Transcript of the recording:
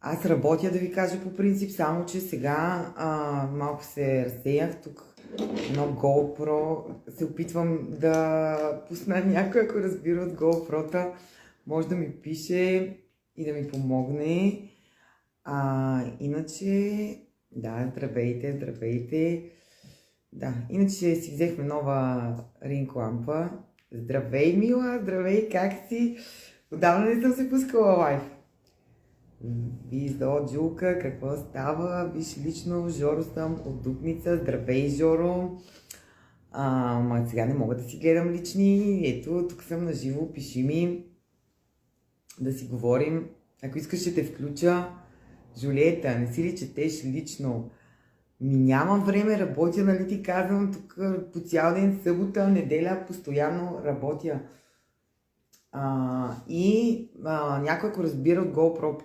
Аз работя, да ви кажа по принцип, само че сега малко се разсеях тук. Едно GoPro. Се опитвам да пусна някой, ако разбира от GoPro-та. Може да ми пише и да ми помогне. Иначе, да, здравейте, здравейте. Да, иначе си взехме нова ринг лампа. Здравей, мила, здравей, как си? Отдавна не съм се пускала лайв. Вижда, Джулка, какво става? Виж лично, Жоро съм от Дупница. Здравей, Жоро. Сега не мога да си гледам лични. Ето, тук съм на живо, пиши ми. Да си говорим. Ако искаш, ще те включа. Жулиета, не си ли четеш лично? Нямам време, работя, нали ти казвам, тук по цял ден, събота, неделя, постоянно работя. Някой, ако разбира от GoPro,